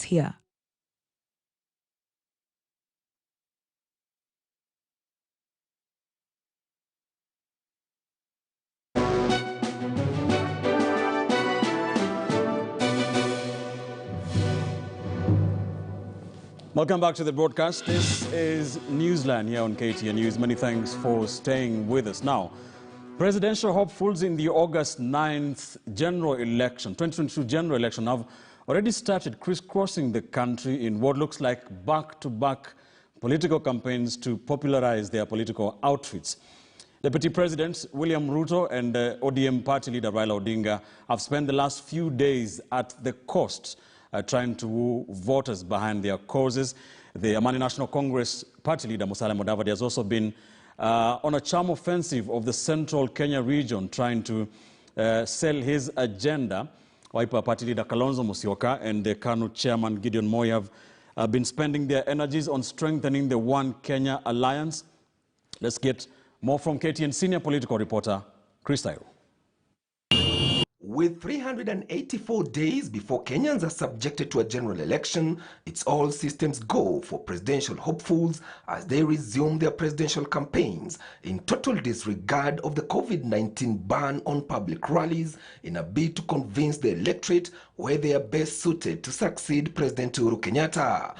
here. Welcome back to the broadcast. This is NEWSLINE here on KTN News. Many thanks for staying with us. Now, presidential hopefuls in the August 9th general election, 2022 general election, have already started crisscrossing the country in what looks like back-to-back political campaigns to popularize their political outfits. Deputy President William Ruto and ODM party leader Raila Odinga have spent the last few days at the coast trying to woo voters behind their causes. The Amani National Congress party leader Musalia Mudavadi has also been on a charm offensive of the central Kenya region, trying to sell his agenda. Wiper party leader Kalonzo Musyoka and the KANU chairman Gideon Moi have been spending their energies on strengthening the One Kenya alliance. Let's get more from KTN senior political reporter Chris Tairo. With 384 days before Kenyans are subjected to a general election, it's all systems go for presidential hopefuls as they resume their presidential campaigns in total disregard of the COVID-19 ban on public rallies in a bid to convince the electorate where they are best suited to succeed President Uhuru Kenyatta.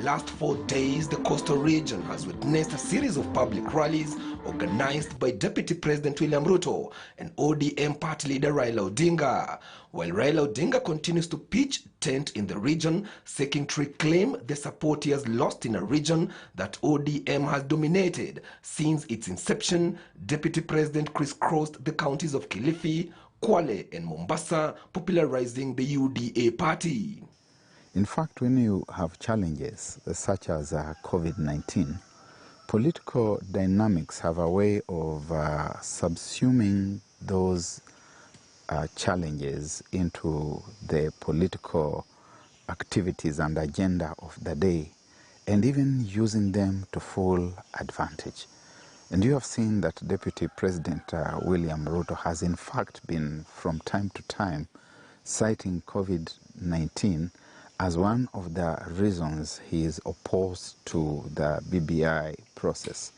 Last 4 days, the coastal region has witnessed a series of public rallies organized by Deputy President William Ruto and ODM party leader Raila Odinga. While Raila Odinga continues to pitch tent in the region, seeking to reclaim the support he has lost in a region that ODM has dominated since its inception, Deputy President crisscrossed the counties of Kilifi, Kwale and Mombasa, popularizing the UDA party. In fact, when you have challenges such as COVID-19, political dynamics have a way of subsuming those challenges into the political activities and agenda of the day, and even using them to full advantage. And you have seen that Deputy President William Ruto has in fact been from time to time citing COVID-19 as one of the reasons he is opposed to the BBI process.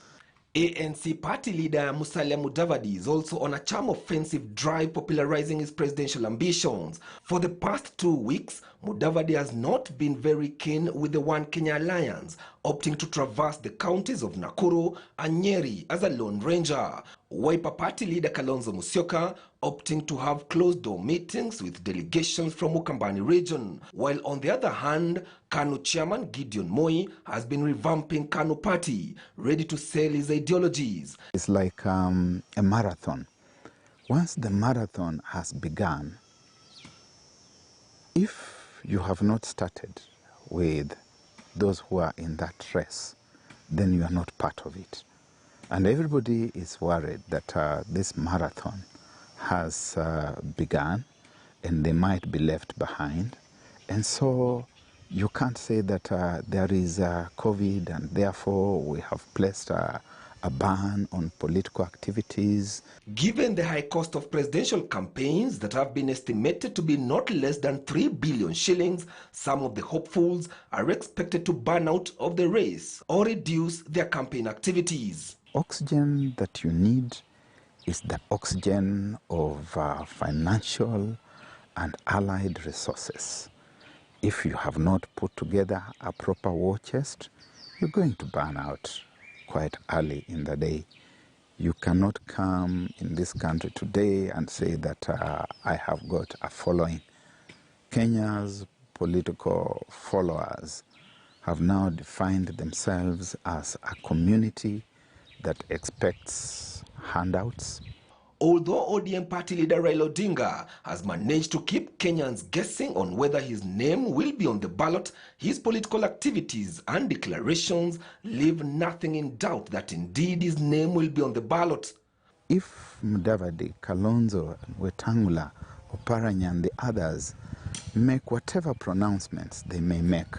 ANC party leader Musalia Mudavadi is also on a charm offensive drive popularizing his presidential ambitions. For the past 2 weeks, Mudavadi has not been very keen with the One Kenya alliance, opting to traverse the counties of Nakuru and Nyeri as a lone ranger. Wiper party leader Kalonzo Musyoka opting to have closed-door meetings with delegations from Ukambani region, while on the other hand, KANU chairman Gideon Moi has been revamping KANU party, ready to sell his ideologies. It's like a marathon. Once the marathon has begun, if you have not started with those who are in that race, then you are not part of it. And everybody is worried that this marathon has begun and they might be left behind. And so you can't say that there is COVID and therefore we have placed a ban on political activities. Given the high cost of presidential campaigns that have been estimated to be not less than 3 billion shillings, some of the hopefuls are expected to burn out of the race or reduce their campaign activities. Oxygen that you need is the oxygen of financial and allied resources. If you have not put together a proper war chest, you're going to burn out quite early in the day. You cannot come in this country today and say that I have got a following. Kenya's political followers have now defined themselves as a community that expects handouts. Although ODM party leader Raila Odinga has managed to keep Kenyans guessing on whether his name will be on the ballot, his political activities and declarations leave nothing in doubt that indeed his name will be on the ballot. If Mudavadi, Kalonzo, Wetangula, Oparanya and the others make whatever pronouncements they may make,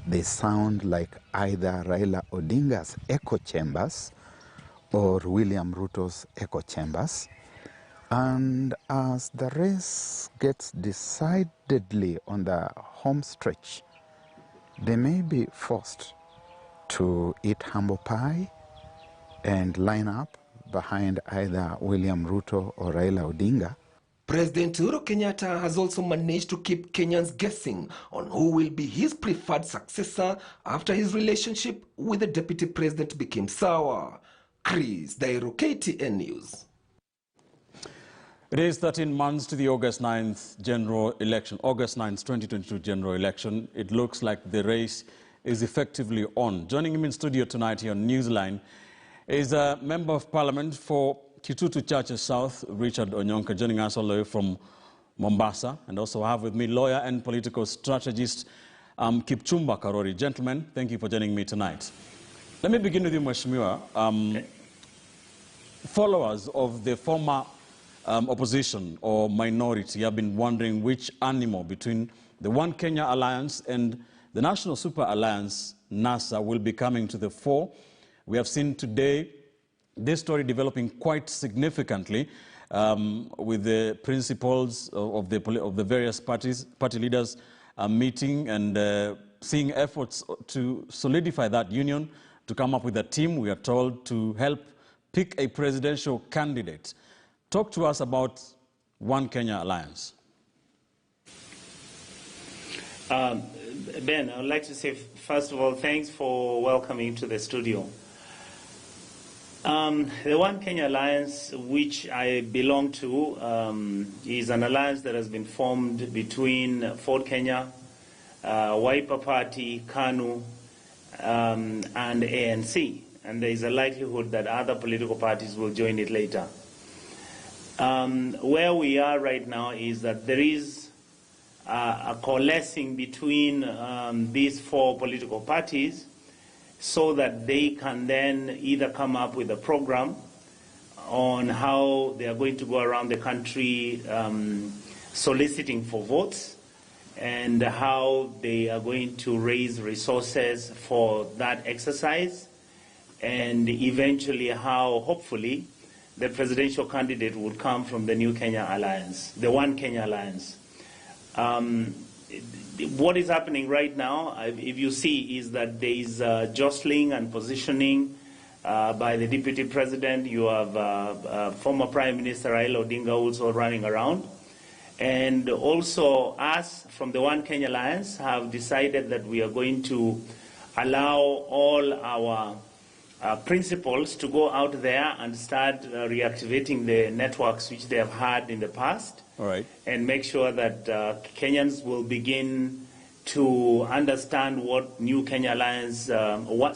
they sound like either Raila Odinga's echo chambers or William Ruto's echo chambers. And as the race gets decidedly on the home stretch, they may be forced to eat humble pie and line up behind either William Ruto or Raila Odinga. President Uhuru Kenyatta has also managed to keep Kenyans guessing on who will be his preferred successor after his relationship with the deputy president became sour. Chris Dairo, KTN News. It is 13 months to the August 9th general election, August 9th, 2022 general election. It looks like the race is effectively on. Joining him in studio tonight here on NEWSLINE is a Member of Parliament for Kitutu Churches South, Richard Onyonka, joining us all the way from Mombasa. And also have with me lawyer and political strategist Kipchumba Karori. Gentlemen, thank you for joining me tonight. Let me begin with you, Mheshimiwa. Followers of the former opposition or minority have been wondering which animal between the One Kenya Alliance and the National Super Alliance, NASA, will be coming to the fore. We have seen today this story developing quite significantly with the principals of the various party leaders meeting and seeing efforts to solidify that union, to come up with a team, we are told, to help pick a presidential candidate. Talk to us about One Kenya Alliance. Ben, I would like to say, first of all, thanks for welcoming to the studio. The One Kenya Alliance, which I belong to, is an alliance that has been formed between Ford Kenya, Wiper Party, KANU, and ANC. And there is a likelihood that other political parties will join it later. Where we are right now is that there is a coalescing between these four political parties so that they can then either come up with a program on how they are going to go around the country soliciting for votes and how they are going to raise resources for that exercise, and eventually how, hopefully, the presidential candidate would come from the New Kenya Alliance, the One Kenya Alliance. What is happening right now, if you see, is that there is jostling and positioning by the deputy president. You have former Prime Minister Raila Odinga also running around. And also us from the One Kenya Alliance have decided that we are going to allow all our principals to go out there and start reactivating the networks which they have had in the past. All right. And make sure that Kenyans will begin to understand what New Kenya Alliance, what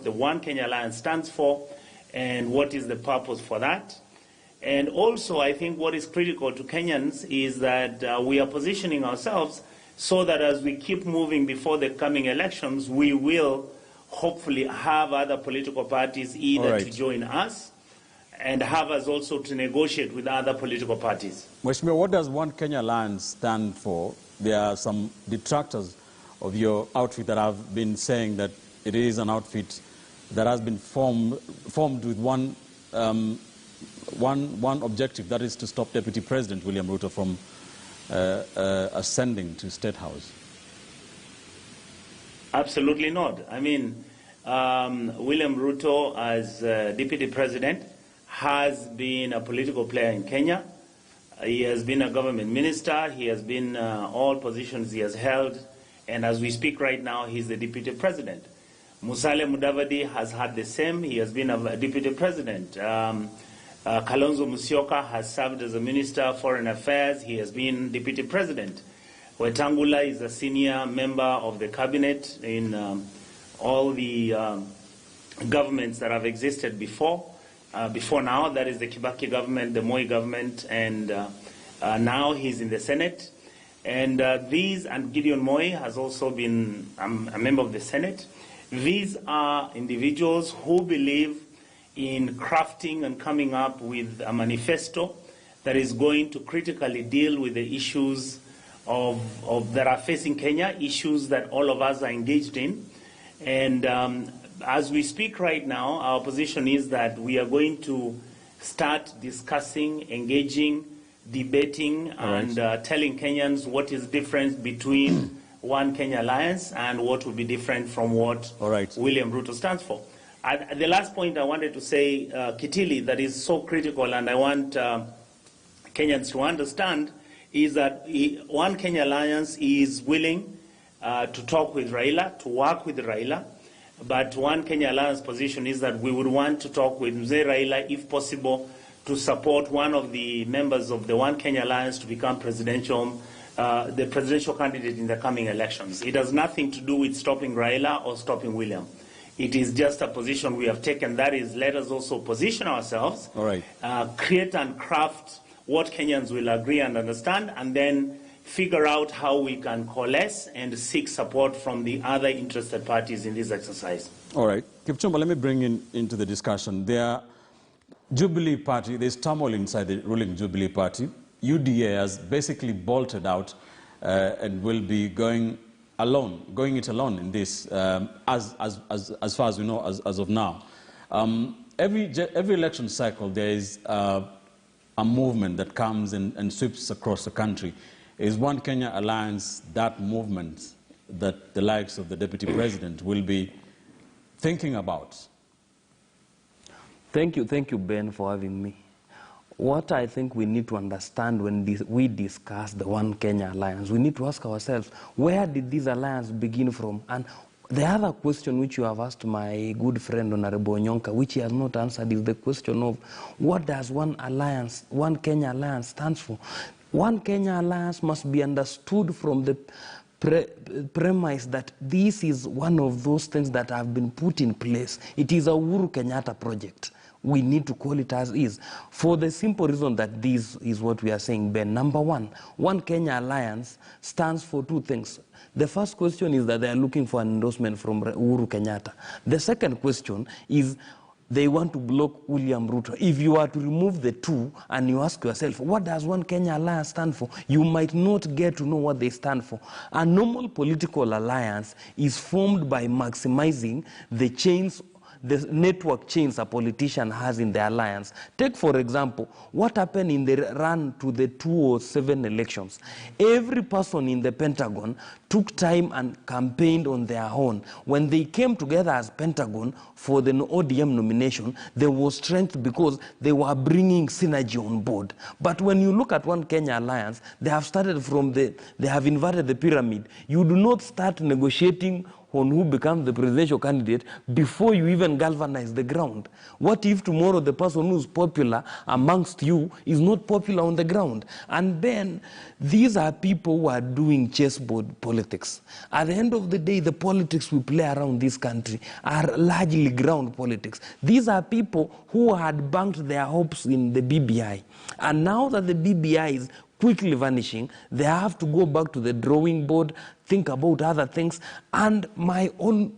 the One Kenya Alliance stands for, and what is the purpose for that. And also, I think what is critical to Kenyans is that we are positioning ourselves so that as we keep moving before the coming elections, we will hopefully have other political parties either to join us and have us also to negotiate with other political parties. Mheshimiwa, what does One Kenya Alliance stand for? There are some detractors of your outfit that have been saying that it is an outfit that has been formed with one objective, that is to stop Deputy President William Ruto from ascending to State House. Absolutely not. I mean, William Ruto, as Deputy President, has been a political player in Kenya. He has been a government minister. He has been all positions he has held. And as we speak right now, he's the Deputy President. Musalia Mudavadi has had the same. He has been a Deputy President. Kalonzo Musyoka has served as a Minister of Foreign Affairs. He has been Deputy President. Wetangula is a senior member of the cabinet in all the governments that have existed before now. That is the Kibaki government, the Moi government, and now he's in the Senate. And and Gideon Moi has also been a member of the Senate. These are individuals who believe in crafting and coming up with a manifesto that is going to critically deal with the issues that are facing Kenya, issues that all of us are engaged in. And as we speak right now, our position is that we are going to start discussing, engaging, debating, and telling Kenyans what is different between One Kenya Alliance and what will be different from what William Ruto stands for. And the last point I wanted to say, KITILI, that is so critical, and I want Kenyans to understand, is that One Kenya Alliance is willing to talk with Raila, to work with Raila, but One Kenya Alliance position is that we would want to talk with Mzee Raila, if possible, to support one of the members of the One Kenya Alliance to become the presidential candidate in the coming elections. It has nothing to do with stopping Raila or stopping William. It is just a position we have taken, that is, let us also position ourselves, create and craft what Kenyans will agree and understand, and then figure out how we can coalesce and seek support from the other interested parties in this exercise. All right. Kipchumba, let me bring into the discussion. There, Jubilee Party, there's turmoil inside the ruling Jubilee Party. UDA has basically bolted out and will be going it alone in this, as far as we know, as of now. Every election cycle, there is a movement that comes and sweeps across the country. Is One Kenya Alliance that movement that the likes of the Deputy President will be thinking about? Thank you, Ben, for having me. What I think we need to understand when we discuss the One Kenya Alliance, we need to ask ourselves, where did this alliance begin from? And the other question which you have asked my good friend Honorable Onyonka, which he has not answered, is the question of what does One Kenya Alliance stands for? One Kenya Alliance must be understood from the premise that this is one of those things that have been put in place. It is a Uhuru Kenyatta project. We need to call it as is, for the simple reason that this is what we are saying, Ben. Number one, One Kenya Alliance stands for two things. The first question is that they are looking for an endorsement from Uhuru Kenyatta. The second question is they want to block William Ruto. If you are to remove the two and you ask yourself, what does One Kenya Alliance stand for? You might not get to know what they stand for. A normal political alliance is formed by maximizing the chains, the network chains a politician has in the alliance. Take, for example, what happened in the run to the 2007 elections. Every person in the Pentagon took time and campaigned on their own. When they came together as Pentagon for the ODM nomination, there was strength because they were bringing synergy on board. But when you look at One Kenya Alliance, they have started from they have inverted the pyramid. You do not start negotiating on who becomes the presidential candidate before you even galvanize the ground. What if tomorrow the person who's popular amongst you is not popular on the ground? And then these are people who are doing chessboard politics. At the end of the day, the politics we play around this country are largely ground politics. These are people who had banked their hopes in the BBI. And now that the BBI is quickly vanishing, they have to go back to the drawing board, think about other things. And my only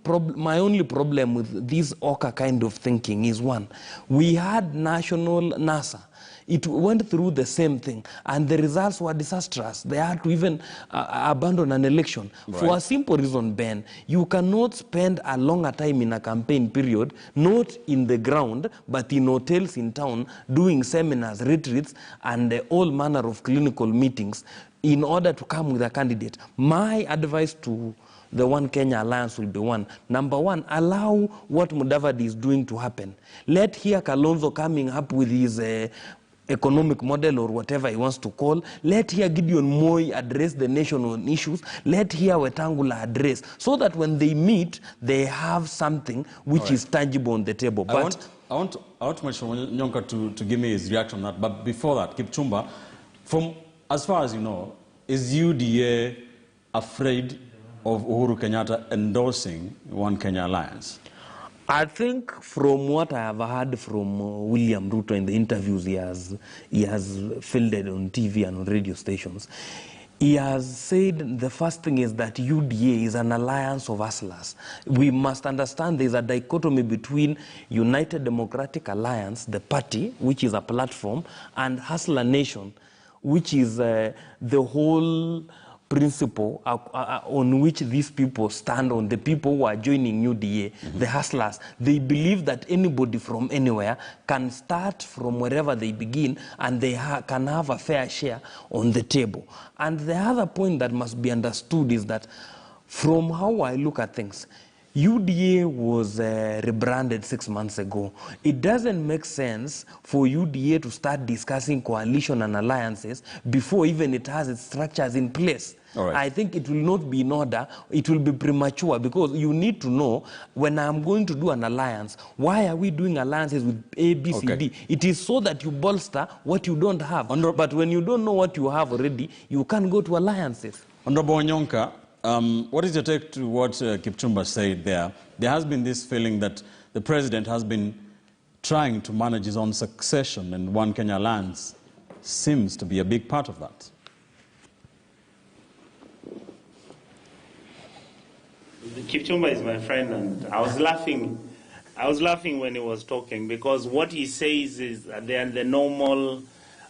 problem with this Oka kind of thinking is one. We had national NASA. It went through the same thing, and the results were disastrous. They had to even abandon an election. Right. For a simple reason, Ben, you cannot spend a longer time in a campaign period, not in the ground, but in hotels in town, doing seminars, retreats, and all manner of clinical meetings in order to come with a candidate. My advice to the One Kenya Alliance will be one. Number one, allow what Mudavadi is doing to happen. Let here Kalonzo coming up with his economic model or whatever he wants to call. Let here Gideon Moi address the nation on issues. Let here Wetangula address, so that when they meet, they have something which is tangible on the table. But I want Mr. Nyonka to give me his reaction on that. But before that, Kipchumba, from as far as you know, is UDA afraid of Uhuru Kenyatta endorsing One Kenya Alliance? I think from what I have heard from William Ruto in the interviews he has fielded on TV and on radio stations, he has said the first thing is that UDA is an alliance of hustlers. We must understand there is a dichotomy between United Democratic Alliance, the party, which is a platform, and Hustler Nation, which is the whole principle on which these people stand on, the people who are joining UDA, the hustlers. They believe that anybody from anywhere can start from wherever they begin, and they can have a fair share on the table. And the other point that must be understood is that from how I look at things, UDA was rebranded 6 months ago. It doesn't make sense for UDA to start discussing coalition and alliances before even it has its structures in place. Right. I think it will not be in order. It will be premature, because you need to know, when I'm going to do an alliance, why are we doing alliances with A, B, C, D? It is so that you bolster what you don't have. But when you don't know what you have already, you can't go to alliances. Honorable Onyonka, what is your take to what Kipchumba said there? There has been this feeling that the president has been trying to manage his own succession, and One Kenya Alliance seems to be a big part of that. Kipchumba is my friend, and I was laughing when he was talking, because what he says is they are the normal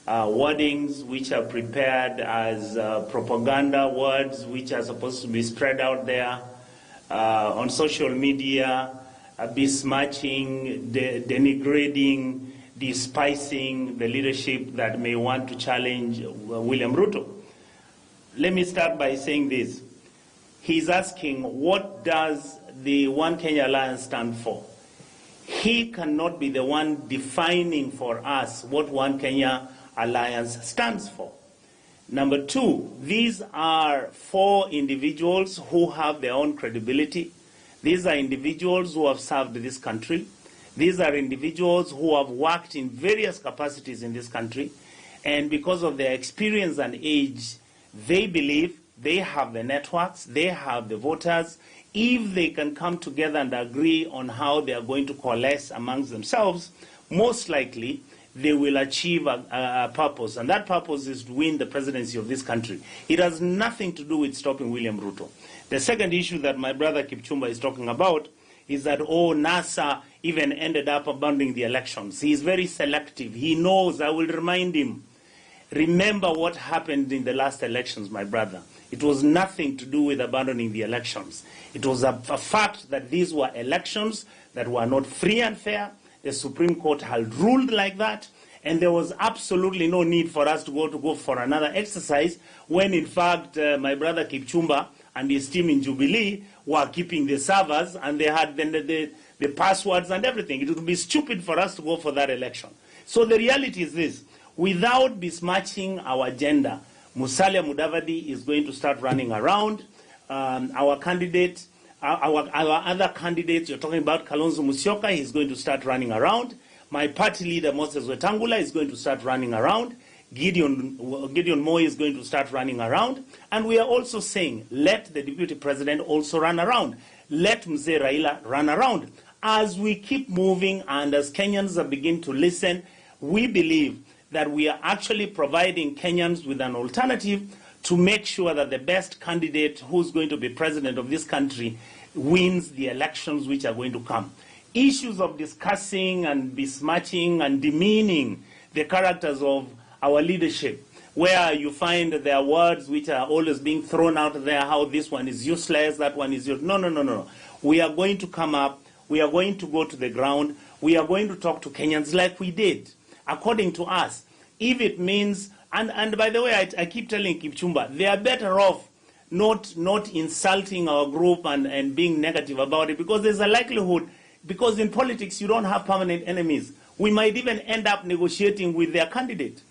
wordings which are prepared as propaganda words which are supposed to be spread out there on social media, besmirching, denigrating, despising the leadership that may want to challenge William Ruto. Let me start by saying this. He's asking, what does the One Kenya Alliance stand for? He cannot be the one defining for us what One Kenya Alliance stands for. Number two, these are 4 individuals who have their own credibility. These are individuals who have served this country. These are individuals who have worked in various capacities in this country. And because of their experience and age, they believe they have the networks, they have the voters. If they can come together and agree on how they are going to coalesce amongst themselves, most likely they will achieve a purpose. And that purpose is to win the presidency of this country. It has nothing to do with stopping William Ruto. The second issue that my brother Kipchumba is talking about is that, NASA even ended up abandoning the elections. He is very selective. He knows, I will remind him, remember what happened in the last elections, my brother. It was nothing to do with abandoning the elections. It was a fact that these were elections that were not free and fair. The Supreme Court had ruled like that, and there was absolutely no need for us to go for another exercise when, in fact, my brother Kipchumba and his team in Jubilee were keeping the servers, and they had the passwords and everything. It would be stupid for us to go for that election. So the reality is this. Without besmirching our agenda, Musalia Mudavadi is going to start running around. Our candidate, our other candidates, you're talking about Kalonzo Musyoka, he's going to start running around. My party leader, Moses Wetangula, is going to start running around. Gideon Moi is going to start running around. And we are also saying, let the deputy president also run around. Let Mzee Raila run around. As we keep moving and as Kenyans begin to listen, we believe that we are actually providing Kenyans with an alternative to make sure that the best candidate who's going to be president of this country wins the elections which are going to come. Issues of discussing and besmirching and demeaning the characters of our leadership, where you find there are words which are always being thrown out there, how this one is useless, that one is useless. No. We are going to come up, we are going to go to the ground, we are going to talk to Kenyans like we did. According to us, if it means, and by the way, I keep telling Kipchumba, they are better off not insulting our group and being negative about it, because there's a likelihood, because in politics you don't have permanent enemies. We might even end up negotiating with their candidate.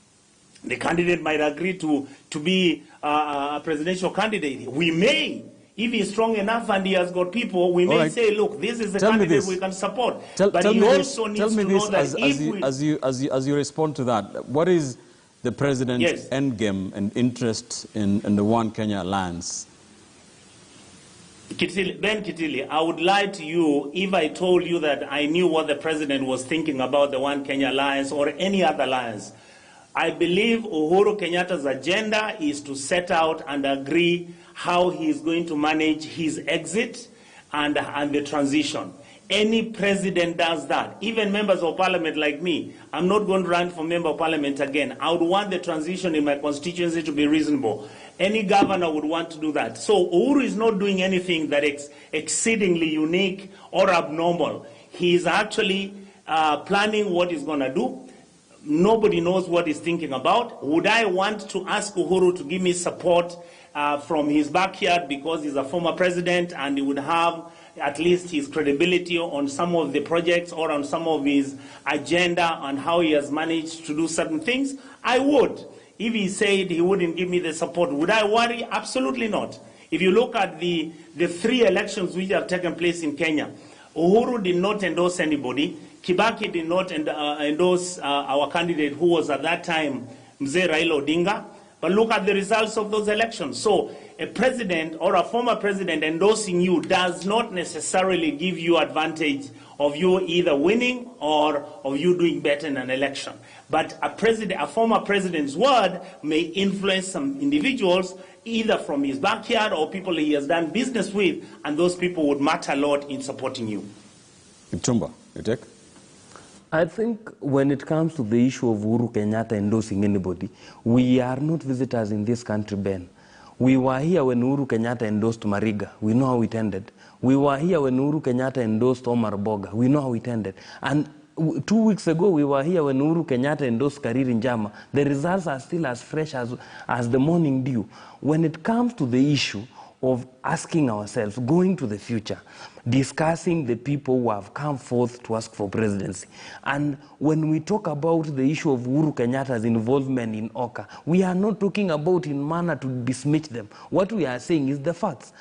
The candidate might agree to be a presidential candidate. We may, if he's strong enough and he has got people, we may say, look, this is the candidate we can support. But he also needs to know that as you respond to that, what is the president's endgame and interest in the One Kenya Alliance? Kitili, I would lie to you if I told you that I knew what the president was thinking about the One Kenya Alliance or any other alliance. I believe Uhuru Kenyatta's agenda is to set out and agree how he is going to manage his exit and the transition. Any president does that. Even members of parliament like me, I'm not going to run for member of parliament again. I would want the transition in my constituency to be reasonable. Any governor would want to do that. So Uhuru is not doing anything that is exceedingly unique or abnormal. He is actually planning what he's going to do. Nobody knows what he's thinking about. Would I want to ask Uhuru to give me support from his backyard because he's a former president and he would have at least his credibility on some of the projects or on some of his agenda and how he has managed to do certain things? I would. If he said he wouldn't give me the support, would I worry? Absolutely not. If you look at the 3 elections which have taken place in Kenya, Uhuru did not endorse anybody. Kibaki did not endorse our candidate who was at that time Mzee Raila Odinga. But look at the results of those elections. So a president or a former president endorsing you does not necessarily give you advantage of you either winning or of you doing better in an election. But a former president's word may influence some individuals either from his backyard or people he has done business with, and those people would matter a lot in supporting you. Tumba, you take? I think when it comes to the issue of Uhuru Kenyatta endorsing anybody, we are not visitors in this country, Ben. We were here when Uhuru Kenyatta endorsed Mariga. We know how it ended. We were here when Uhuru Kenyatta endorsed Omar Boga. We know how it ended. And 2 weeks ago, we were here when Uhuru Kenyatta endorsed Kariri Njama. The results are still as fresh as the morning dew. When it comes to the issue of asking ourselves, going to the future, discussing the people who have come forth to ask for presidency. And when we talk about the issue of Uhuru Kenyatta's involvement in Oka, we are not talking about in manner to dismiss them. What we are saying is the facts.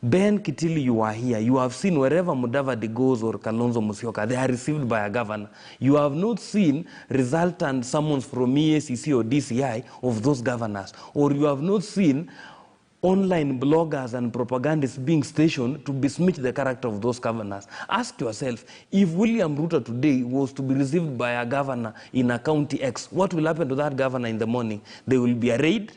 Ben Kitili, you are here. You have seen wherever Mudavadi goes or Kalonzo Musyoka, they are received by a governor. You have not seen resultant summons from EACC or DCI of those governors. Or you have not seen online bloggers and propagandists being stationed to besmirch the character of those governors. Ask yourself, if William Ruto today was to be received by a governor in a county X, what will happen to that governor in the morning? There will be a raid.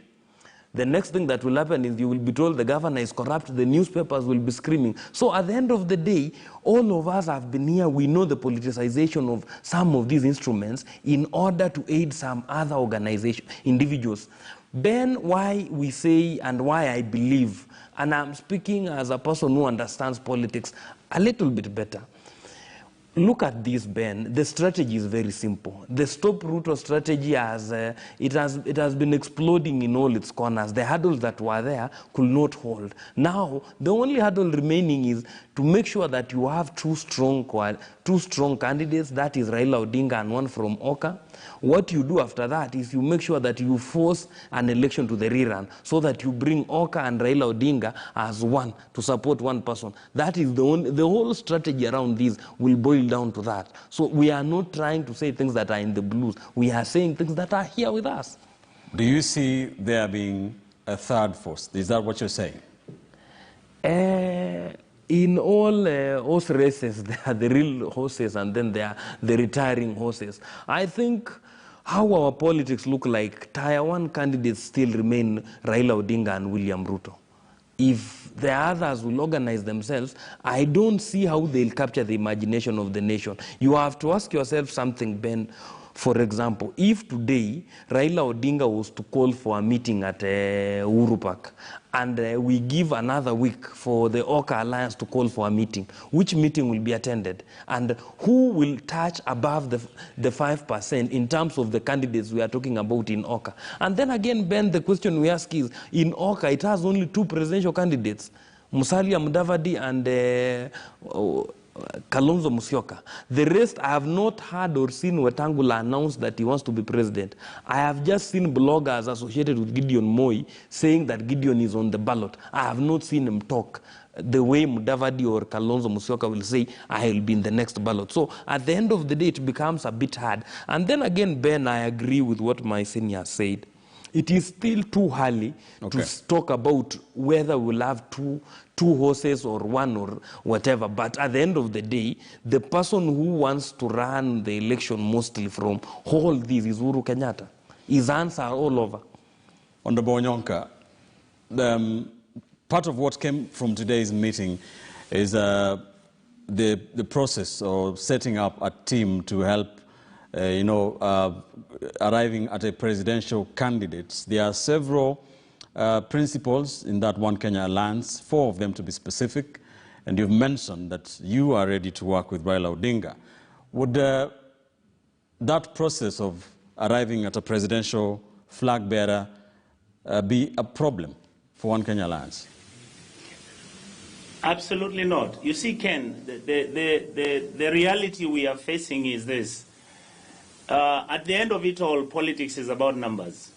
The next thing that will happen is you will be told the governor is corrupt, the newspapers will be screaming. So at the end of the day, all of us have been here, we know the politicization of some of these instruments in order to aid some other organizations, individuals. Ben, why we say and why I believe, and I'm speaking as a person who understands politics a little bit better. Look at this, Ben. The strategy is very simple. The Stop Ruto strategy it has been exploding in all its corners. The hurdles that were there could not hold. Now, the only hurdle remaining is to make sure that you have two strong candidates, that is Raila Odinga and one from Oka. What you do after that is you make sure that you force an election to the rerun so that you bring Oka and Raila Odinga as one to support one person. That is the whole strategy around this will boil down to that. So we are not trying to say things that are in the blues. We are saying things that are here with us. Do you see there being a third force? Is that what you're saying? In all horse races, there are the real horses and then there are the retiring horses. I think how our politics look like, Tier 1 candidates still remain Raila Odinga and William Ruto. If the others will organize themselves, I don't see how they'll capture the imagination of the nation. You have to ask yourself something, Ben. For example, if today Raila Odinga was to call for a meeting at Uhuru Park, and we give another week for the Oka Alliance to call for a meeting, which meeting will be attended? And who will touch above the 5% in terms of the candidates we are talking about in Oka? And then again, Ben, the question we ask is, in Oka, it has only 2 presidential candidates, Musalia Mudavadi and Kalonzo Musyoka. The rest, I have not heard or seen Wetangula announce that he wants to be president. I have just seen bloggers associated with Gideon Moi saying that Gideon is on the ballot. I have not seen him talk the way Mudavadi or Kalonzo Musyoka will say, I will be in the next ballot. So at the end of the day, it becomes a bit hard. And then again, Ben, I agree with what my senior said. It is still too early to talk about whether we'll have two horses or one or whatever. But at the end of the day, the person who wants to run the election mostly from all this is Uhuru Kenyatta. His hands are all over. Honorable Onyonka, part of what came from today's meeting is the process of setting up a team to help arriving at a presidential candidate. There are several principles in that One Kenya alliance, 4 of them to be specific, and you've mentioned that you are ready to work with Raila Odinga. Would that process of arriving at a presidential flag bearer be a problem for One Kenya alliance? Absolutely not. You see, Ken, the reality we are facing is this. At the end of it all, politics is about numbers.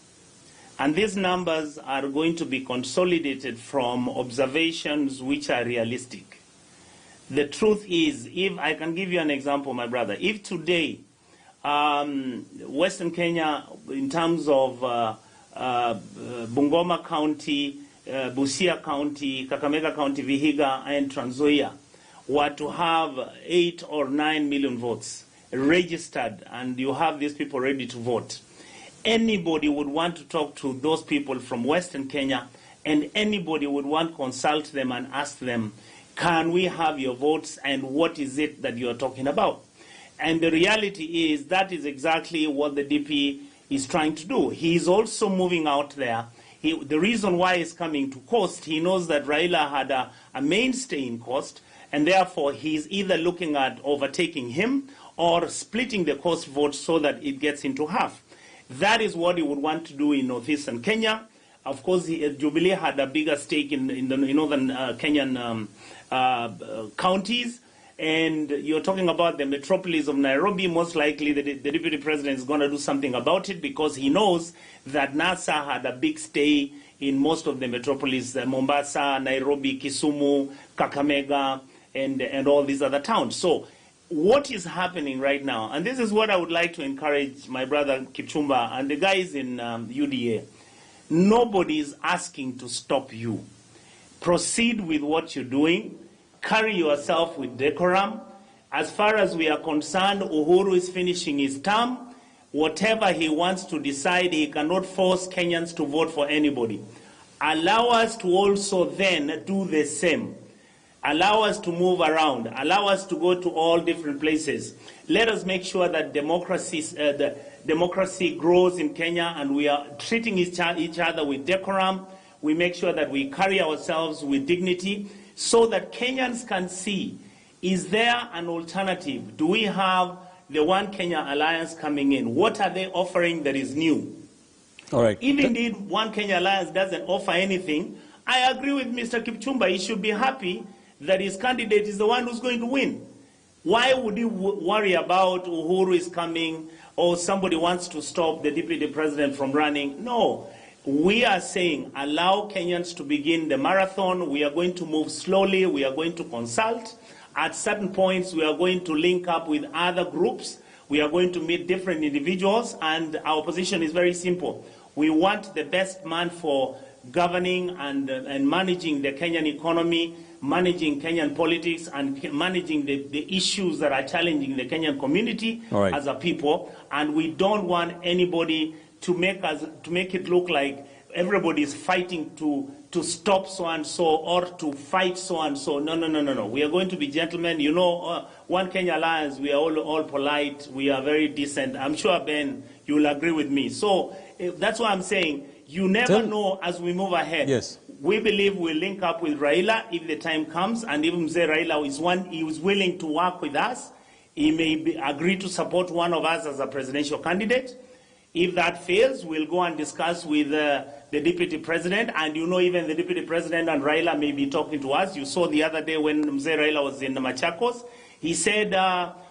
And these numbers are going to be consolidated from observations which are realistic. The truth is, if I can give you an example, my brother, if today Western Kenya, in terms of Bungoma County, Busia County, Kakamega County, Vihiga, and Trans Nzoia were to have 8 or 9 million votes registered, and you have these people ready to vote, anybody would want to talk to those people from Western Kenya, and anybody would want to consult them and ask them, can we have your votes, and what is it that you are talking about? And the reality is that is exactly what the DP is trying to do. He is also moving out there. The reason why he's coming to Coast, he knows that Raila had a mainstay in Coast, and therefore he's either looking at overtaking him or splitting the Coast vote so that it gets into half. That is what he would want to do in northeastern Kenya. Of course, Jubilee had a bigger stake in the northern Kenyan counties. And you're talking about the metropolis of Nairobi. Most likely the Deputy President is going to do something about it because he knows that NASA had a big stay in most of the metropolis, Mombasa, Nairobi, Kisumu, Kakamega, and all these other towns. So what is happening right now, and this is what I would like to encourage my brother Kipchumba and the guys in UDA, nobody is asking to stop you. Proceed with what you're doing. Carry yourself with decorum. As far as we are concerned, Uhuru is finishing his term. Whatever he wants to decide, he cannot force Kenyans to vote for anybody. Allow us to also then do the same. Allow us to move around. Allow us to go to all different places. Let us make sure that democracy grows in Kenya, and we are treating each other with decorum. We make sure that we carry ourselves with dignity, so that Kenyans can see, is there an alternative? Do we have the One Kenya Alliance coming in? What are they offering that is new? All right. If indeed One Kenya Alliance doesn't offer anything, I agree with Mr. Kipchumba. He should be happy that his candidate is the one who's going to win. Why would he worry about Uhuru is coming or somebody wants to stop the Deputy President from running? No. We are saying allow Kenyans to begin the marathon. We are going to move slowly. We are going to consult. At certain points, we are going to link up with other groups. We are going to meet different individuals, and our position is very simple. We want the best man for governing and managing the Kenyan economy, managing Kenyan politics, and managing the issues that are challenging the Kenyan community as a people. And we don't want anybody to make it look like everybody is fighting to stop so and so or to fight so and so. No. We are going to be gentlemen. You know, One Kenya Alliance, we are all polite. We are very decent. I'm sure, Ben, you will agree with me. So that's why I'm saying you never know as we move ahead. Yes. We believe we'll link up with Raila if the time comes, and even Mzee Raila is one. He was willing to work with us. He may agree to support one of us as a presidential candidate. If that fails, we'll go and discuss with the Deputy President, and you know even the Deputy President and Raila may be talking to us. You saw the other day when Mzee Raila was in Machakos, he said,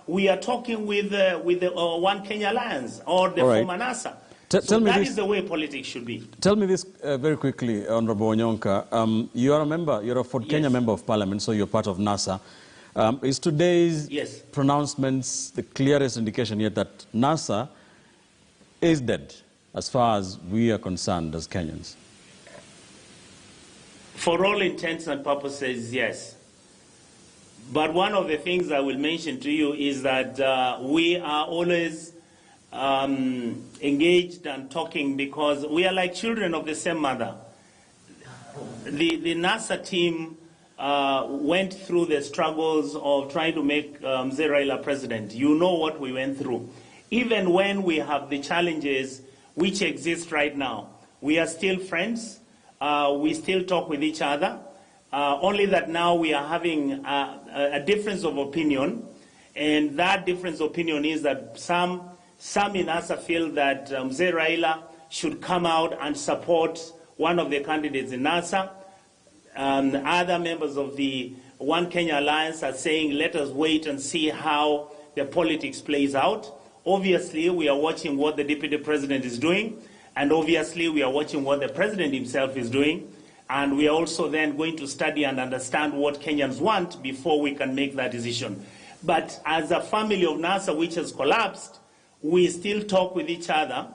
we are talking with the One Kenya Alliance or the former NASA. So that is the way politics should be. Tell me this very quickly, Honorable Onyonka. You are a member, you're a Fort Kenya Member of Parliament, so you're part of NASA. Is today's pronouncements the clearest indication yet that NASA is dead, as far as we are concerned as Kenyans? For all intents and purposes, yes. But one of the things I will mention to you is that we are always engaged and talking because we are like children of the same mother. The NASA team went through the struggles of trying to make Mzee Raila president. You know what we went through. Even when we have the challenges which exist right now, we are still friends. we still talk with each other. Only that now we are having a difference of opinion, and that difference of opinion is that some in NASA feel that Mzee Raila should come out and support one of the candidates in NASA. Other members of the One Kenya Alliance are saying, let us wait and see how the politics plays out. Obviously, we are watching what the Deputy President is doing, and obviously we are watching what the President himself is doing, and we are also then going to study and understand what Kenyans want before we can make that decision. But as a family of NASA which has collapsed, we still talk with each other,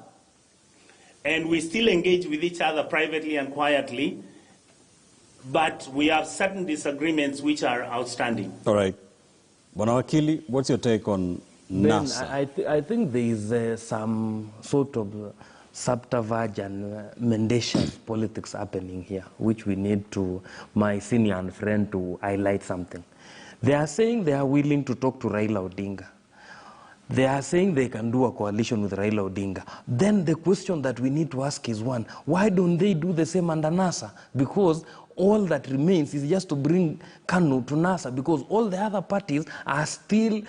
and we still engage with each other privately and quietly, but we have certain disagreements which are outstanding. All right. Bwana Wakili, what's your take on NASA? I think there is some sort of subterfuge and mendacious politics happening here, which we need to, my senior and friend, to highlight something. They are saying they are willing to talk to Raila Odinga. They are saying they can do a coalition with Raila Odinga. Then the question that we need to ask is one, why don't they do the same under NASA? Because all that remains is just to bring KANU to NASA, because all the other parties are still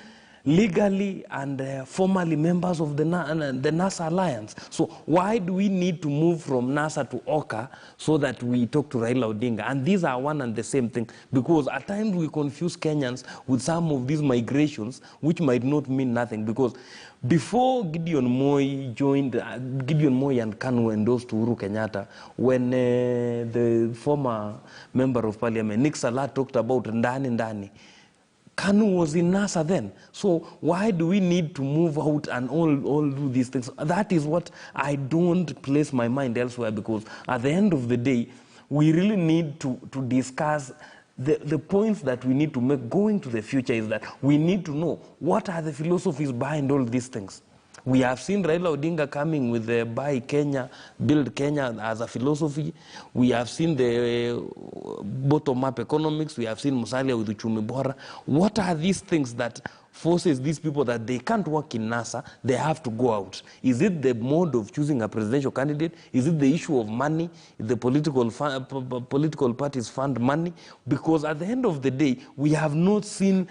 legally and formally members of the NASA alliance. So why do we need to move from NASA to OCA so that we talk to Raila Odinga? And these are one and the same thing, because at times we confuse Kenyans with some of these migrations, which might not mean nothing. Because before Gideon Moi joined, Gideon Moi and KANU endorsed Uhuru Kenyatta, when the former member of parliament, Nick Salat, talked about Ndani, KANU was in NASA then. So why do we need to move out and all do these things? That is what I don't place my mind elsewhere, because at the end of the day, we really need to discuss the points that we need to make going to the future. Is that we need to know what are the philosophies behind all these things. We have seen Raila Odinga coming with the Buy Kenya, Build Kenya as a philosophy. We have seen the bottom-up economics. We have seen Musalia with Uchumi Bora. What are these things that forces these people that they can't work in NASA, they have to go out? Is it the mode of choosing a presidential candidate? Is it the issue of money? The political parties fund money? Because at the end of the day, we have not seen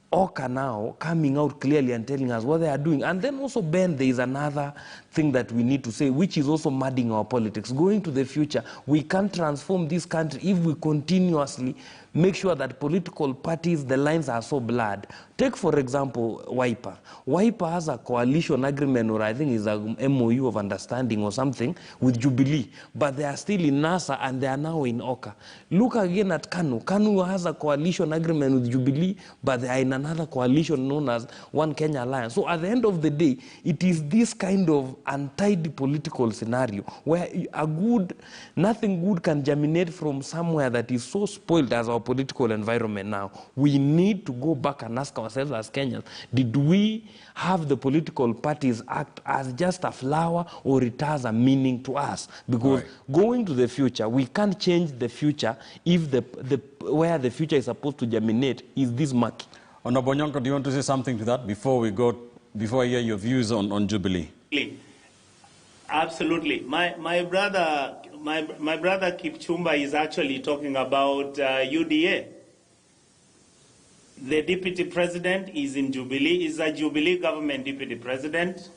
OCA now coming out clearly and telling us what they are doing. And then also, Ben, there is another thing that we need to say, which is also mudding our politics. Going to the future, we can't transform this country if we continuously make sure that political parties, the lines are so blurred. Take, for example, Wiper. Wiper has a coalition agreement, or I think it's a MOU of understanding or something, with Jubilee. But they are still in NASA and they are now in OCA. Look again at KANU. KANU has a coalition agreement with Jubilee, but they are in another coalition known as One Kenya Alliance. So at the end of the day, it is this kind of untidy political scenario where nothing good can germinate from somewhere that is so spoiled as our political environment now. We need to go back and ask ourselves as Kenyans, did we have the political parties act as just a flower, or it has a meaning to us? Because going to the future, we can't change the future if where the future is supposed to germinate is this murky. Honorable Nyonko, do you want to say something to that before I hear your views on Jubilee? Absolutely. My brother Kipchumba is actually talking about UDA. The deputy president is in Jubilee, is a Jubilee government deputy president.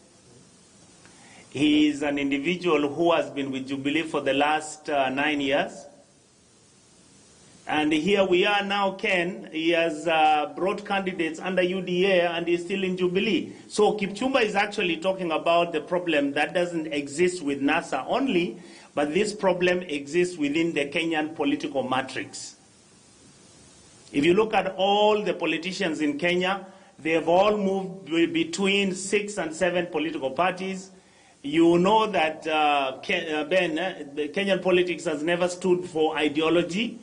He is an individual who has been with Jubilee for the last 9 years. And here we are now, Ken, he has brought candidates under UDA and he's still in Jubilee. So Kipchumba is actually talking about the problem that doesn't exist with NASA only, but this problem exists within the Kenyan political matrix. If you look at all the politicians in Kenya, they've all moved between 6 and 7 political parties. You know that, Ben, the Kenyan politics has never stood for ideology.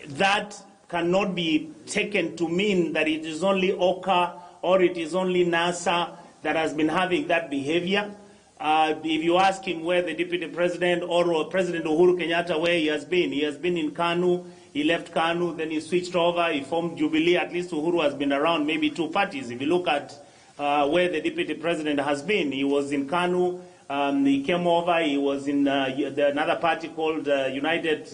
That cannot be taken to mean that it is only OCA or it is only NASA that has been having that behavior. If you ask him where the deputy president or President Uhuru Kenyatta, where he has been in KANU. He left KANU, then he switched over, he formed Jubilee. At least Uhuru has been around maybe 2 parties. If you look at where the deputy president has been, he was in KANU, He came over, he was in another party called United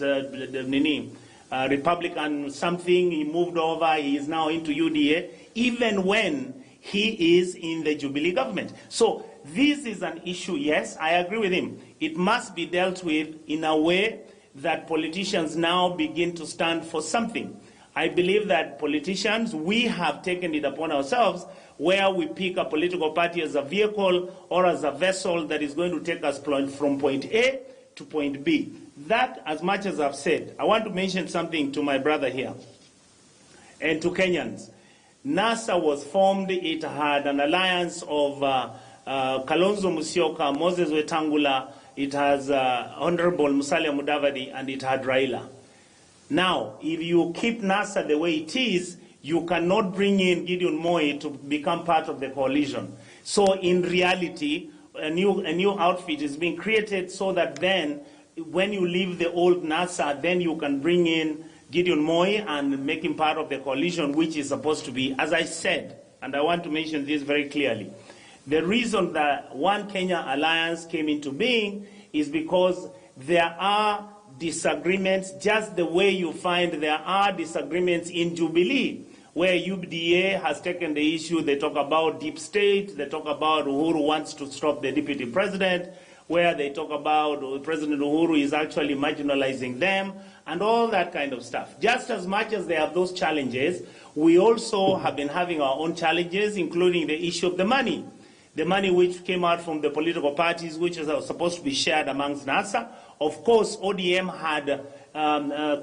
Republican something. He moved over, he is now into UDA, even when he is in the Jubilee government. So this is an issue, yes, I agree with him. It must be dealt with in a way that politicians now begin to stand for something. I believe that politicians, we have taken it upon ourselves where we pick a political party as a vehicle or as a vessel that is going to take us from point A to point B. That, as much as I've said, I want to mention something to my brother here and to Kenyans. NASA was formed, it had an alliance of Kalonzo Musyoka, Moses Wetangula, it has Honorable Musalia Mudavadi, and it had Raila. Now, if you keep NASA the way it is, you cannot bring in Gideon Moi to become part of the coalition. So in reality, a new outfit is being created so that then, when you leave the old NASA, then you can bring in Gideon Moi and make him part of the coalition, which is supposed to be, as I said, and I want to mention this very clearly, the reason that One Kenya Alliance came into being is because there are disagreements, just the way you find there are disagreements in Jubilee, where UDA has taken the issue. They talk about deep state, they talk about Uhuru wants to stop the deputy president, where they talk about President Uhuru is actually marginalizing them, and all that kind of stuff. Just as much as they have those challenges, we also have been having our own challenges, including the issue of the money. The money which came out from the political parties, which is supposed to be shared amongst NASA. Of course, ODM had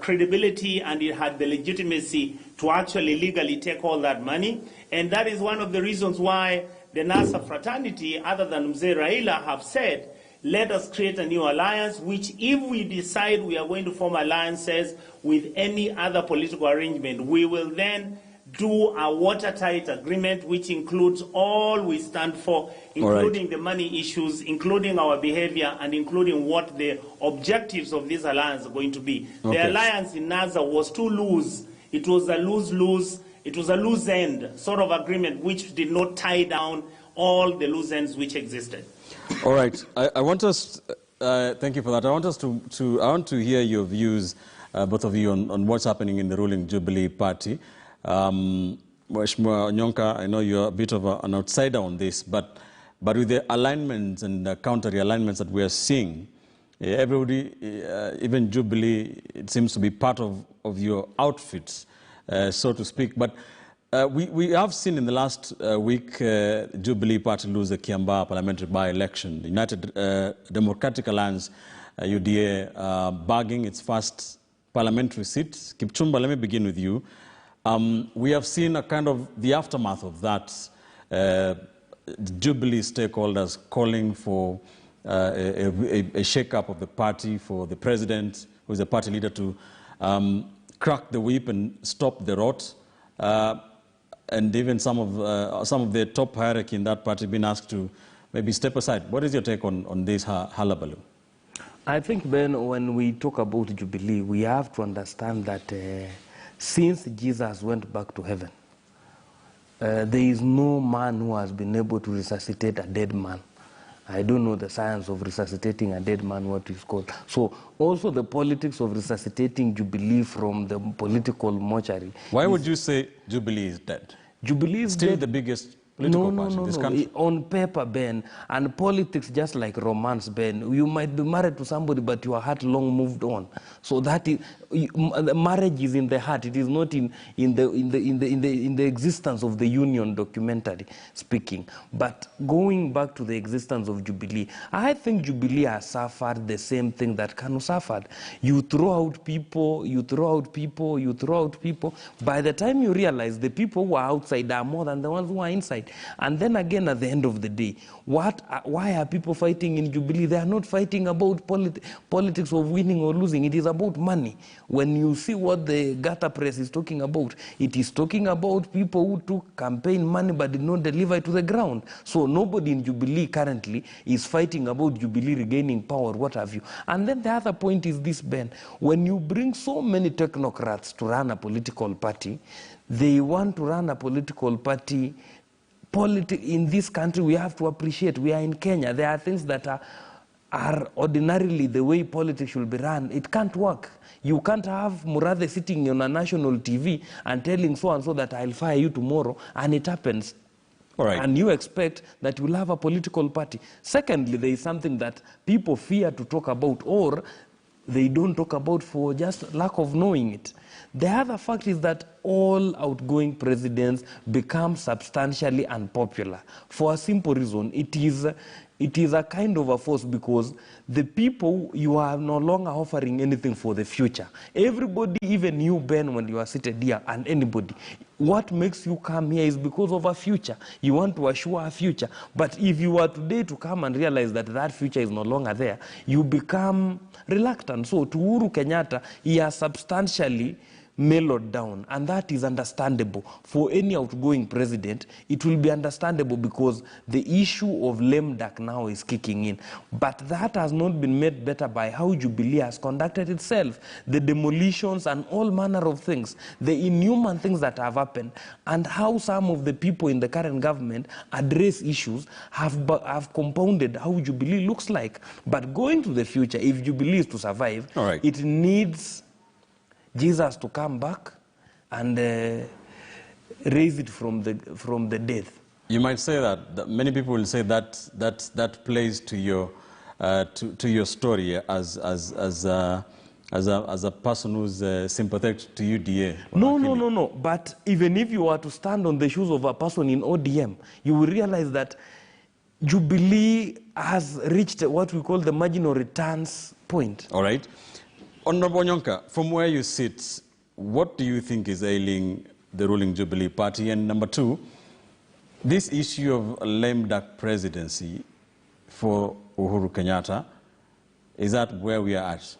credibility and it had the legitimacy to actually legally take all that money. And that is one of the reasons why the NASA fraternity, other than Mzee Raila, have said, let us create a new alliance, which if we decide we are going to form alliances with any other political arrangement, we will then do a watertight agreement which includes all we stand for, including the money issues, including our behavior, and including what the objectives of this alliance are going to be. Okay. The alliance in NASA was too loose. It was a lose-lose, it was a loose end sort of agreement which did not tie down all the loose ends which existed. All right. I want us, thank you for that. I want us I want to hear your views, both of you, on what's happening in the ruling Jubilee party. Mheshimiwa Onyonka, I know you're a bit of an outsider on this, but with the alignments and the counter-alignments that we are seeing, everybody, even Jubilee, it seems to be part of your outfits, so to speak. But we have seen in the last week Jubilee party lose the Kiambaa parliamentary by-election. The United Democratic Alliance, UDA, bagging its first parliamentary seat. Kipchumba, let me begin with you. We have seen a kind of the aftermath of that, Jubilee stakeholders calling for a shake-up of the party, for the president, who is the party leader, to crack the whip and stop the rot. And even some of the top hierarchy in that party being asked to maybe step aside. What is your take on this hullabaloo? I think, Ben, when we talk about Jubilee, we have to understand that since Jesus went back to heaven, there is no man who has been able to resuscitate a dead man. I don't know the science of resuscitating a dead man, what is called. So also the politics of resuscitating Jubilee from the political mortuary. Why would you say Jubilee is dead? Jubilee is still dead. The biggest political party in this country. On paper, Ben, and politics just like romance, Ben. You might be married to somebody, but your heart long moved on. So that is, marriage is in the heart. It is not in the existence of the union documentary speaking. But going back to the existence of Jubilee, I think Jubilee has suffered the same thing that Kanu suffered. You throw out people, you throw out people, you throw out people. By the time you realize the people who are outside are more than the ones who are inside. And then again, at the end of the day, why are people fighting in Jubilee? They are not fighting about politics of winning or losing. It is about money. When you see what the Gata press is talking about, it is talking about people who took campaign money but did not deliver it to the ground. So nobody in Jubilee currently is fighting about Jubilee regaining power, what have you. And then the other point is this, Ben. When you bring so many technocrats to run a political party, they want to run a political party in this country, we have to appreciate. We are in Kenya. There are things that are ordinarily the way politics should be run. It can't work. You can't have Murathe sitting on a national TV and telling so-and-so that I'll fire you tomorrow, and it happens. All right. And you expect that you'll have a political party. Secondly, there is something that people fear to talk about, or they don't talk about for just lack of knowing it. The other fact is that all outgoing presidents become substantially unpopular. For a simple reason, it is a kind of a force, because the people, you are no longer offering anything for the future. Everybody, even you, Ben, when you are seated here, and anybody, what makes you come here is because of a future. You want to assure a future. But if you are today to come and realize that that future is no longer there, you become reluctant. So to Uhuru Kenyatta, he has substantially mellowed down, and that is understandable. For any outgoing president, it will be understandable, because the issue of lame duck now is kicking in. But that has not been made better by how Jubilee has conducted itself. The demolitions and all manner of things, the inhuman things that have happened, and how some of the people in the current government address issues have compounded how Jubilee looks like. But going to the future, if Jubilee is to survive, it needs Jesus to come back and raise it from the death. You might say that many people will say that plays to your story as a person who's sympathetic to UDA. No. But even if you were to stand on the shoes of a person in ODM, you will realize that Jubilee has reached what we call the marginal returns point. All right. Honorable Onyonka, from where you sit, what do you think is ailing the ruling Jubilee party? And number two, this issue of a lame duck presidency for Uhuru Kenyatta, is that where we are at?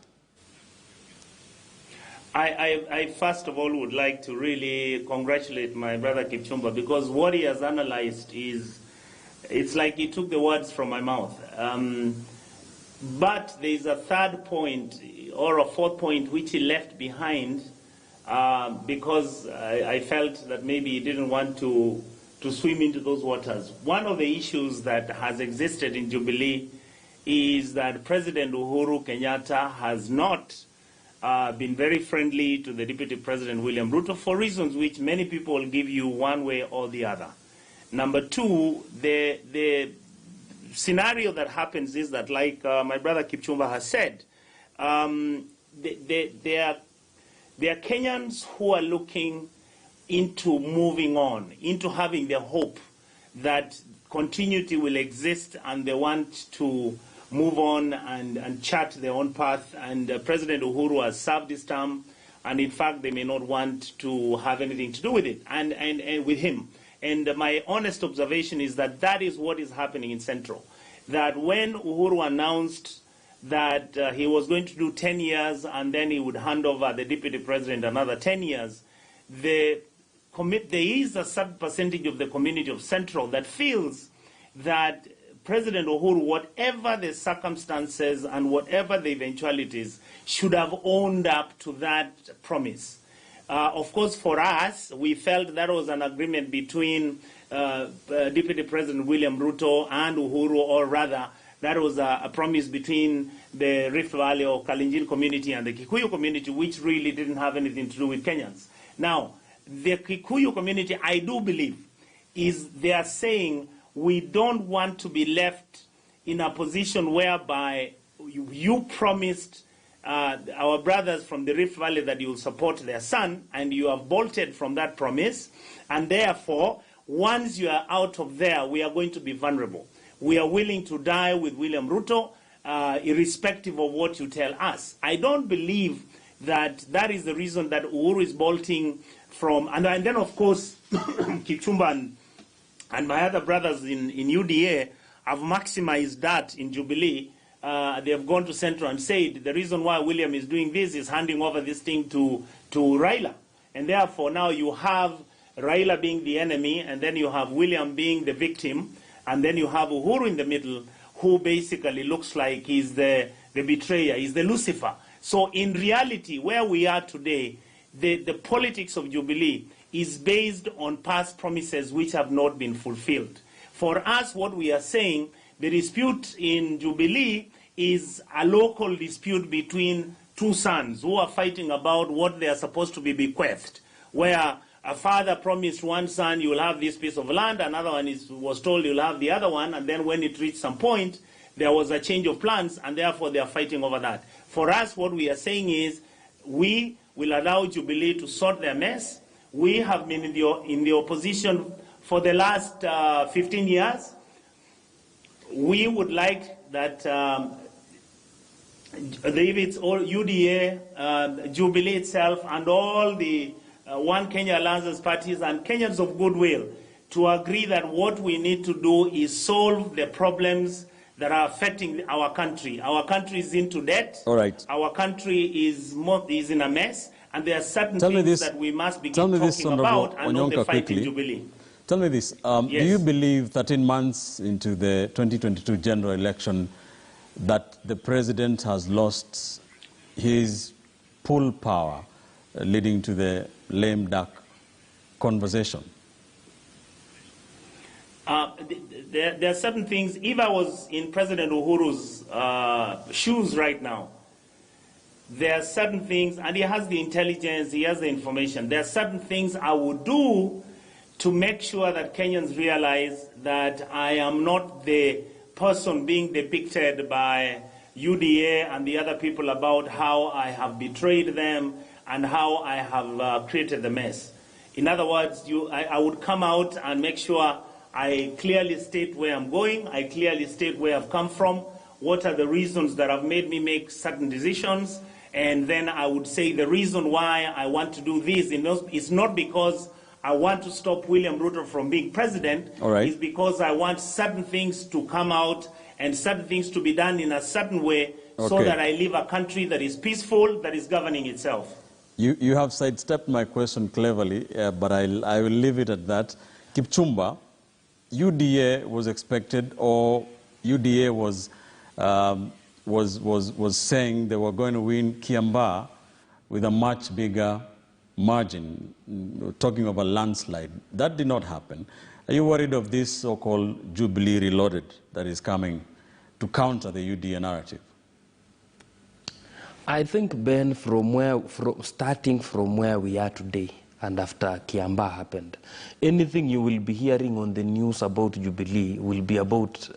I first of all would like to really congratulate my brother Kipchumba, because what he has analyzed is, it's like he took the words from my mouth. But there is a third point, or a fourth point, which he left behind because I felt that maybe he didn't want to swim into those waters. One of the issues that has existed in Jubilee is that President Uhuru Kenyatta has not been very friendly to the Deputy President William Ruto, for reasons which many people will give you one way or the other. Number two, the scenario that happens is that, like my brother Kipchumba has said, there are Kenyans who are looking into moving on, into having the hope that continuity will exist, and they want to move on and chart their own path. And President Uhuru has served his term, and in fact they may not want to have anything to do with it and with him. And my honest observation is that that is what is happening in Central. That when Uhuru announced that he was going to do 10 years and then he would hand over the Deputy President another 10 years, there is a certain percentage of the community of Central that feels that President Uhuru, whatever the circumstances and whatever the eventualities, should have owned up to that promise. Of course, for us, we felt that was an agreement between Deputy President William Ruto and Uhuru, or rather, that was a promise between the Rift Valley or Kalenjin community and the Kikuyu community, which really didn't have anything to do with Kenyans. Now, the Kikuyu community, I do believe, they are saying, we don't want to be left in a position whereby you promised our brothers from the Rift Valley that you will support their son, and you have bolted from that promise, and therefore, once you are out of there, we are going to be vulnerable. We are willing to die with William Ruto, irrespective of what you tell us. I don't believe that that is the reason that Uhuru is bolting from, and then of course, Kipchumba and my other brothers in UDA have maximized that in Jubilee. They have gone to Central and said the reason why William is doing this is handing over this thing to Raila. And therefore now you have Raila being the enemy, and then you have William being the victim, and then you have Uhuru in the middle, who basically looks like he's the betrayer, he's the Lucifer. So in reality, where we are today, the politics of Jubilee is based on past promises which have not been fulfilled. For us, what we are saying, the dispute in Jubilee is a local dispute between two sons who are fighting about what they are supposed to be bequeathed, where a father promised one son, you will have this piece of land, another one was told you'll have the other one, and then when it reached some point, there was a change of plans, and therefore they are fighting over that. For us, what we are saying is, we will allow Jubilee to sort their mess. We have been in the opposition for the last 15 years. We would like that if it's all UDA, Jubilee itself, and all the One Kenya Alliance parties and Kenyans of goodwill to agree that what we need to do is solve the problems that are affecting our country. Our country is into debt. All right. Our country is in a mess, and there are certain things that we must begin talking about, and not the fight in Jubilee. Tell me this. Yes. Do you believe 13 months into the 2022 general election that the president has lost his pull power, leading to the lame duck conversation? There are certain things. If I was in President Uhuru's shoes right now, there are certain things, and he has the intelligence, he has the information. There are certain things I would do to make sure that Kenyans realize that I am not the person being depicted by UDA and the other people about how I have betrayed them and how I have created the mess. In other words, I would come out and make sure I clearly state where I'm going, I clearly state where I've come from, what are the reasons that have made me make certain decisions, and then I would say the reason why I want to do this is not because I want to stop William Ruto from being president. All right. It's because I want certain things to come out and certain things to be done in a certain way, so that I live a country that is peaceful, that is governing itself. You have sidestepped my question cleverly, but I will leave it at that. Kipchumba, UDA was expected, or UDA was saying they were going to win Kiambaa with a much bigger margin, talking of a landslide. That did not happen. Are you worried of this so-called Jubilee Reloaded that is coming to counter the UDA narrative? I think, Ben, starting from where we are today, and after Kiambaa happened, anything you will be hearing on the news about Jubilee will be about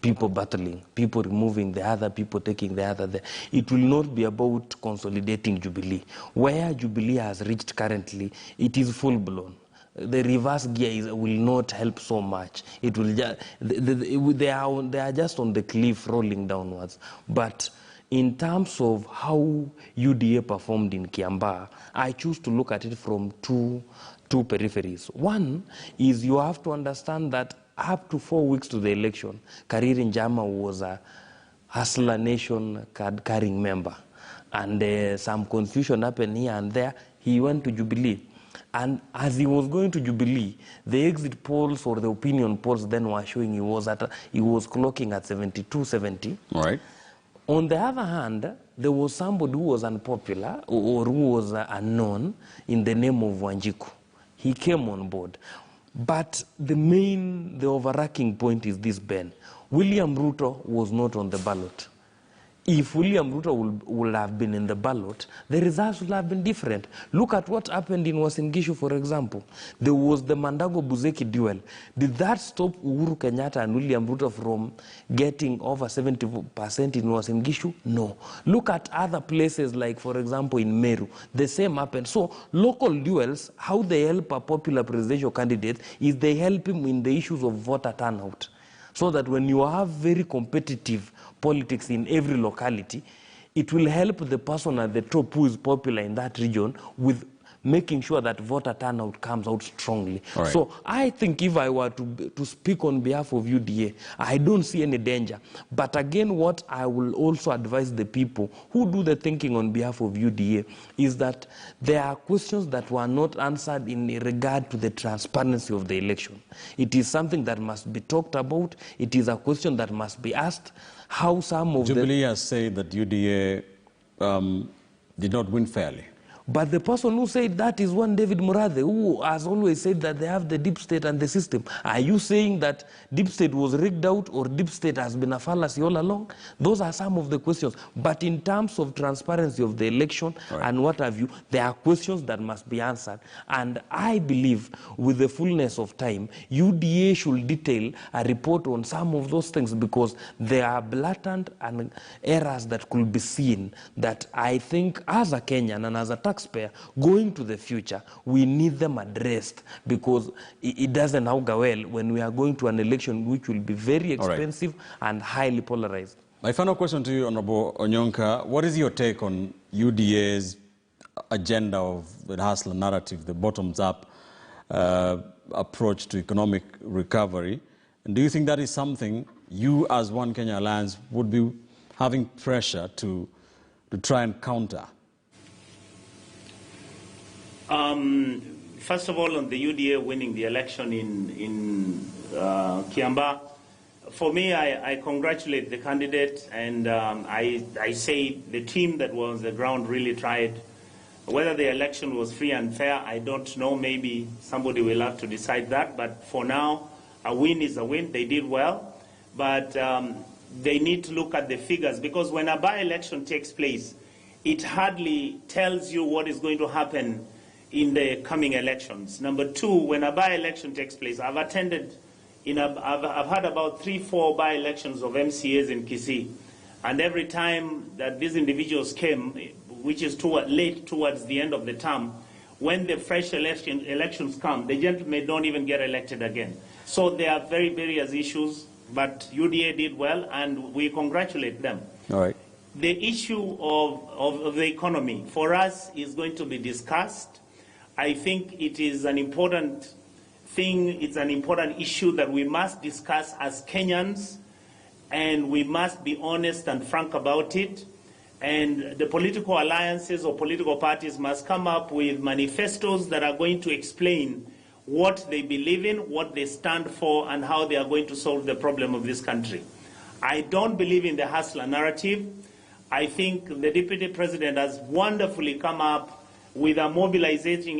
people battling, people removing the other, people taking the other there. It will not be about consolidating Jubilee. Where Jubilee has reached currently, it is full-blown. The reverse gear will not help so much. It will just, they are just on the cliff rolling downwards. But in terms of how UDA performed in Kiambaa, I choose to look at it from two peripheries. One is you have to understand that up to 4 weeks to the election, Kariri Njama was a Hustler Nation card-carrying member. And some confusion happened here and there. He went to Jubilee. And as he was going to Jubilee, the exit polls or the opinion polls then were showing he was clocking at 72, 70. All right. On the other hand, there was somebody who was unpopular or who was unknown in the name of Wanjiku. He came on board. But the overarching point is this, Ben. William Ruto was not on the ballot. If William Ruto would have been in the ballot, the results would have been different. Look at what happened in Uasin Gishu, for example. There was the Mandago-Buzeki duel. Did that stop Uhuru Kenyatta and William Ruto from getting over 70% in Uasin Gishu? No. Look at other places like, for example, in Meru. The same happened. So local duels, how they help a popular presidential candidate is they help him in the issues of voter turnout. So that when you have very competitive politics in every locality, it will help the person at the top who is popular in that region with making sure that voter turnout comes out strongly. Right. So I think if I were to speak on behalf of UDA, I don't see any danger. But again, what I will also advise the people who do the thinking on behalf of UDA is that there are questions that were not answered in regard to the transparency of the election. It is something that must be talked about. It is a question that must be asked. How some of Jubilee has said that UDA did not win fairly. But the person who said that is one David Murathe, who has always said that they have the deep state and the system. Are you saying that deep state was rigged out or deep state has been a fallacy all along? Those are some of the questions. But in terms of transparency of the election and what have you, there are questions that must be answered. And I believe with the fullness of time, UDA should detail a report on some of those things, because there are blatant and errors that could be seen that I think as a Kenyan and as a taxpayer going to the future, we need them addressed, because it doesn't augur well when we are going to an election which will be very expensive and highly polarized. My final question to you, Honorable Onyonka, what is your take on UDA's agenda of the hustler narrative, the bottoms-up approach to economic recovery? And do you think that is something you as One Kenya Alliance would be having pressure to try and counter? First of all, on the UDA winning the election in Kiambaa, for me, I congratulate the candidate, and I say the team that was on the ground really tried. Whether the election was free and fair, I don't know. Maybe somebody will have to decide that. But for now, a win is a win. They did well. But they need to look at the figures, because when a by-election takes place, it hardly tells you what is going to happen in the coming elections. Number two, when a by-election takes place, I've attended, I've had about 3-4 by-elections of MCAs in Kisii, and every time that these individuals came, which is late towards the end of the term, when the fresh elections come, the gentlemen don't even get elected again. So there are very various issues, but UDA did well, and we congratulate them. All right. The issue of the economy, for us, is going to be discussed. I think it is an important thing, it's an important issue that we must discuss as Kenyans, and we must be honest and frank about it. And the political alliances or political parties must come up with manifestos that are going to explain what they believe in, what they stand for, and how they are going to solve the problem of this country. I don't believe in the hustler narrative. I think the Deputy President has wonderfully come up with a mobilization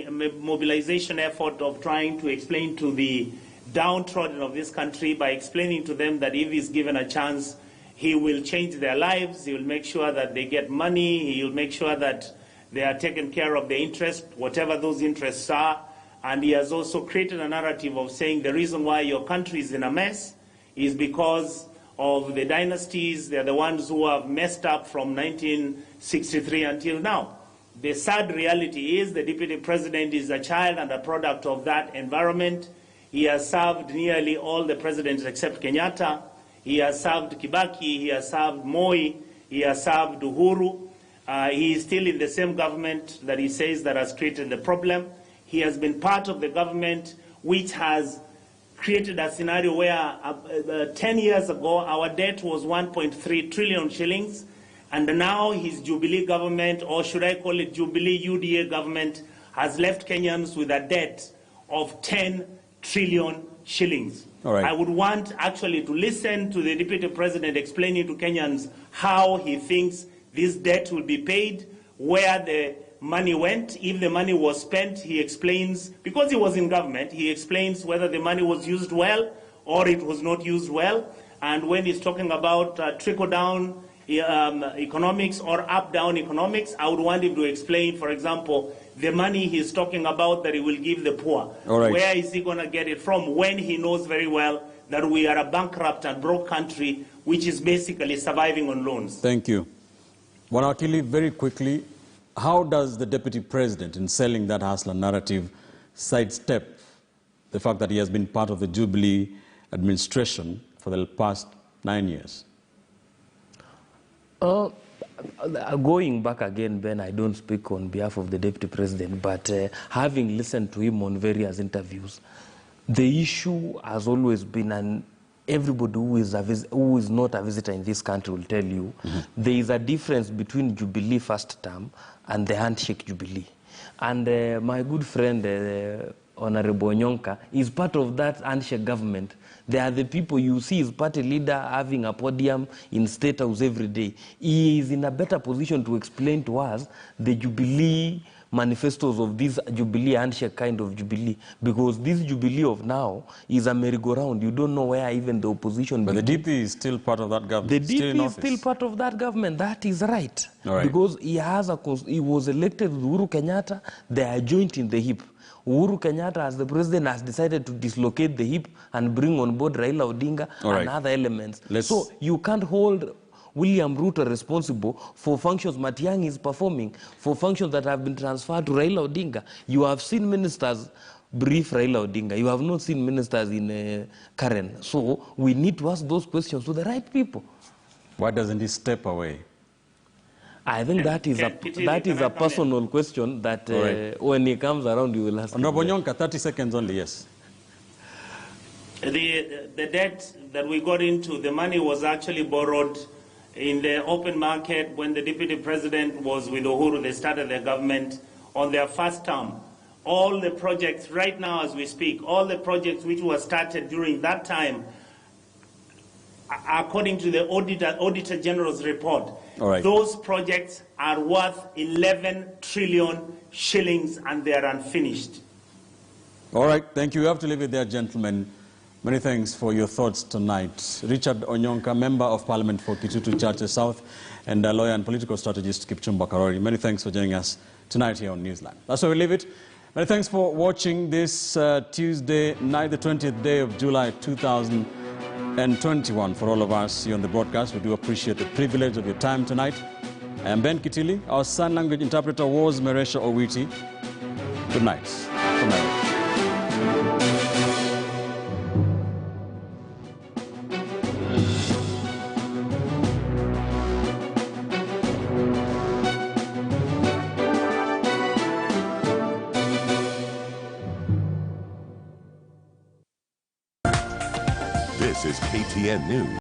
effort of trying to explain to the downtrodden of this country, by explaining to them that if he's given a chance, he will change their lives, he will make sure that they get money, he will make sure that they are taken care of, their interest, whatever those interests are. And he has also created a narrative of saying the reason why your country is in a mess is because of the dynasties. They're the ones who have messed up from 1963 until now. The sad reality is the Deputy President is a child and a product of that environment. He has served nearly all the presidents except Kenyatta. He has served Kibaki, he has served Moi, he has served Uhuru. He is still in the same government that he says that has created the problem. He has been part of the government which has created a scenario where 10 years ago our debt was 1.3 trillion shillings. And now his Jubilee government, or should I call it Jubilee UDA government, has left Kenyans with a debt of 10 trillion shillings. All right. I would want actually to listen to the Deputy President explaining to Kenyans how he thinks this debt will be paid, where the money went. If the money was spent, he explains, because he was in government, he explains whether the money was used well or it was not used well. And when he's talking about trickle-down economics or up-down economics, I would want him to explain, for example, the money he's talking about that he will give the poor. All right. Where is he going to get it from when he knows very well that we are a bankrupt and broke country which is basically surviving on loans? Thank you. KITILI, very quickly, how does the Deputy President, in selling that hustler narrative, sidestep the fact that he has been part of the Jubilee administration for the past 9 years? Going back again, Ben, I don't speak on behalf of the Deputy President, but having listened to him on various interviews, the issue has always been, and everybody who is not a visitor in this country will tell you, there is a difference between Jubilee first term and the handshake Jubilee. And my good friend, Honorable Onyonka, is part of that handshake government. They are the people you see his party leader having a podium in State House every day. He is in a better position to explain to us the Jubilee manifestos of this Jubilee handshake kind of Jubilee, because this Jubilee of now is a merry-go-round. You don't know where even the opposition But begins. the DP is still part of that government. The still DP is still part of that government. That is right. Because he was elected with Uhuru Kenyatta. They are joint in the hip. Uhuru Kenyatta, as the president, has decided to dislocate the hip and bring on board Raila Odinga and other elements. So you can't hold William Ruto responsible for functions Matiang'i is performing, for functions that have been transferred to Raila Odinga. You have seen ministers brief Raila Odinga. You have not seen ministers in Karen. So we need to ask those questions to the right people. Why doesn't he step away? I think that is a personal question that when he comes around, you will ask him. Honorable Nyonka, 30 seconds only, yes. The debt that we got into, the money was actually borrowed in the open market when the deputy president was with Uhuru. They started their government on their first term. All the projects, right now as we speak, all the projects which were started during that time, according to the Auditor General's report, those projects are worth 11 trillion shillings and they are unfinished. All right, thank you. You have to leave it there, gentlemen. Many thanks for your thoughts tonight. Richard Onyonka, Member of Parliament for Kitutu Churches South, and lawyer and political strategist Kipchumba Karori. Many thanks for joining us tonight here on NEWSLINE. That's where we leave it. Many thanks for watching this Tuesday night, the 20th day of July 2021. For all of us here on the broadcast, we do appreciate the privilege of your time tonight. I am Ben Kitili. Our sign language interpreter was Meresha Owiti. Good night from Nairobi. This is KTN News.